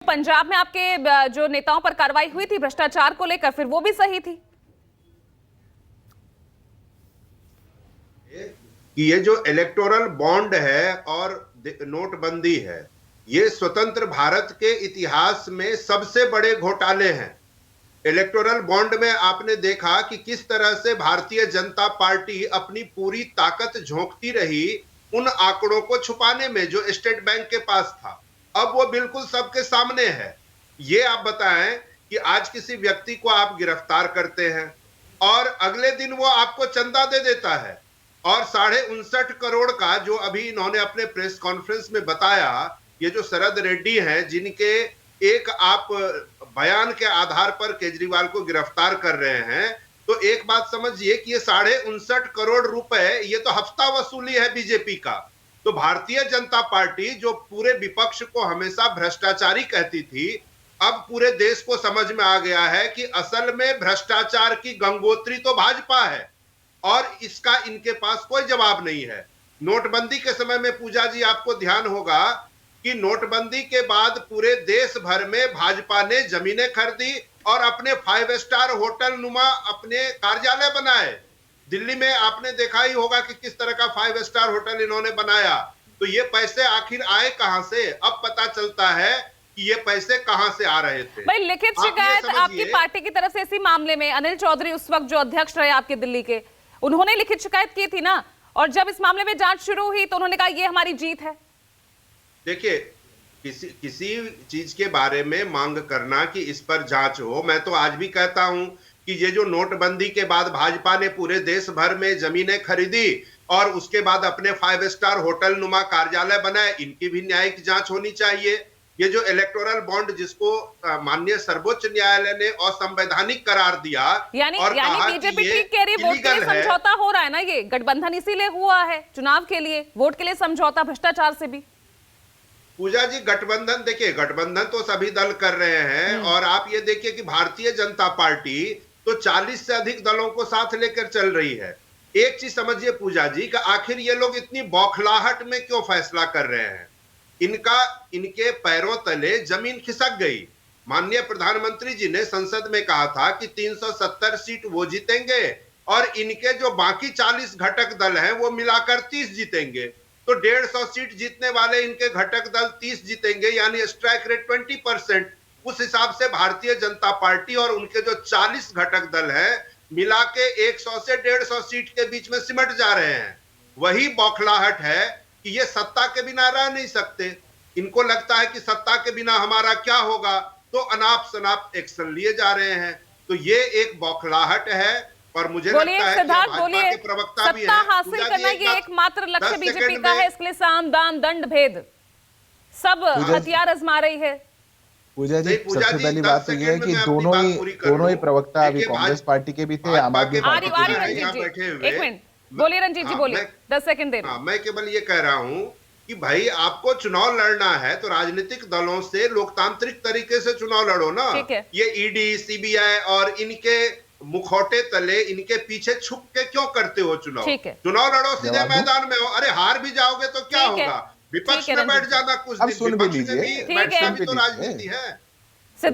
पंजाब में आपके जो नेताओं पर कार्रवाई हुई थी भ्रष्टाचार को लेकर, फिर वो भी सही थी? कि ये जो इलेक्टोरल बॉन्ड है और नोटबंदी है, ये स्वतंत्र भारत के इतिहास में सबसे बड़े घोटाले हैं। इलेक्टोरल बॉन्ड में आपने देखा कि किस तरह से भारतीय जनता पार्टी अपनी पूरी ताकत झोंकती रही उन आंकड़ों को छुपाने में जो स्टेट बैंक के पास था। अब वो बिल्कुल सबके सामने है। ये आप बताएं कि आज किसी व्यक्ति को आप गिरफ्तार करते हैं और अगले दिन वो आपको चंदा दे देता है, और 59.5 करोड़ का जो अभी इन्होंने अपने प्रेस कॉन्फ्रेंस में बताया, ये जो शरद रेड्डी हैं जिनके एक आप बयान के आधार पर केजरीवाल को गिरफ्तार कर रहे हैं, तो एक बात समझिए कि ये 59.5 करोड़ रुपए ये तो हफ्ता वसूली है बीजेपी का। तो भारतीय जनता पार्टी जो पूरे विपक्ष को हमेशा भ्रष्टाचारी कहती थी, अब पूरे देश को समझ में आ गया है कि असल में भ्रष्टाचार की गंगोत्री तो भाजपा है और इसका इनके पास कोई जवाब नहीं है। नोटबंदी के समय में पूजा जी आपको ध्यान होगा कि नोटबंदी के बाद पूरे देश भर में भाजपा ने जमीनें खरीदी और अपने 5 स्टार होटल नुमा अपने कार्यालय बनाए। दिल्ली में आपने देखा ही होगा कि किस तरह का 5 स्टार होटल इन्होंने बनाया। तो ये पैसे आखिर आए कहां से? अब पता चलता है कि ये पैसे कहां से आ रहे थे। भाई लिखित शिकायत आपकी पार्टी की तरफ से इसी मामले में अनिल चौधरी उस वक्त जो अध्यक्ष रहे आपके दिल्ली के, उन्होंने लिखित शिकायत की थी ना, और जब इस मामले में जांच शुरू हुई तो उन्होंने कहा ये हमारी जीत है। देखिए, किसी चीज के बारे में मांग करना कि इस पर जांच हो, मैं तो आज भी कहता हूं कि ये जो नोटबंदी के बाद भाजपा ने पूरे देश भर में जमीनें खरीदी और उसके बाद अपने 5 स्टार होटल नुमा कार्यालय बनाए, इनकी भी न्यायिक जांच होनी चाहिए। ये जो इलेक्टोरल बॉन्ड जिसको माननीय सर्वोच्च न्यायालय ने असंवैधानिक करार दिया, यानी बीजेपी ठीक कह रही है, वोट के लिए समझौता हो रहा है ना, ये गठबंधन इसीलिए हुआ है, चुनाव के लिए, वोट के लिए समझौता भ्रष्टाचार से भी। पूजा जी, गठबंधन देखिए, गठबंधन तो सभी दल कर रहे हैं, और आप ये देखिए कि भारतीय जनता पार्टी तो 40 से अधिक दलों को साथ लेकर चल रही है। एक चीज समझिए पूजा जी कि आखिर ये लोग इतनी बौखलाहट में क्यों फैसला कर रहे हैं? इनके पैरों तले जमीन खिसक गई। माननीय प्रधानमंत्री जी ने संसद में कहा था कि 370 सीट वो जीतेंगे और इनके जो बाकी 40 घटक दल हैं वो मिलाकर 30 जीतेंगे। तो 150 सीट जीतने वाले इनके घटक दल 30 जीतेंगे, यानी स्ट्राइक रेट 20%। उस हिसाब से भारतीय जनता पार्टी और उनके जो 40 घटक दल हैं मिला के 100 से 150 सीट के बीच में सिमट जा रहे हैं। वही बौखलाहट है कि ये सत्ता के बिना रह नहीं सकते। इनको लगता है कि सत्ता के बिना हमारा क्या होगा, तो अनाप शनाप एक्शन लिए जा रहे हैं। तो ये एक बौखलाहट है, और मुझे लगता है कि भाजपा के प्रवक्ता भी हैं, सत्ता हासिल करना ये एकमात्र लक्ष्य बीजेपी का है, इसके लिए साम दाम दंड भेद सब हथियार आजमा रही है। पूजा जी, सबसे पहली बात तो ये है कि दोनों ही प्रवक्ता अभी कांग्रेस पार्टी के भी थे, आम आदमी पार्टी के भी। एक मिनट बोलिए रंजीत जी, बोलिए, 10 सेकंड दे रहा हूं। मैं केवल ये कह रहा हूं कि भाई आपको चुनाव लड़ना है तो राजनीतिक दलों से लोकतांत्रिक तरीके से चुनाव लड़ो ना। ये ईडी, सीबीआई और इनके मुखौटे तले, इनके पीछे छुप के क्यों करते हो चुनाव? चुनाव लड़ो, सीधे मैदान में हो। अरे हार भी जाओगे तो क्या होगा? विपक्ष में बैठ जाना कुछ दिन, विपक्ष में भी बैठना भी तो राजनीति है।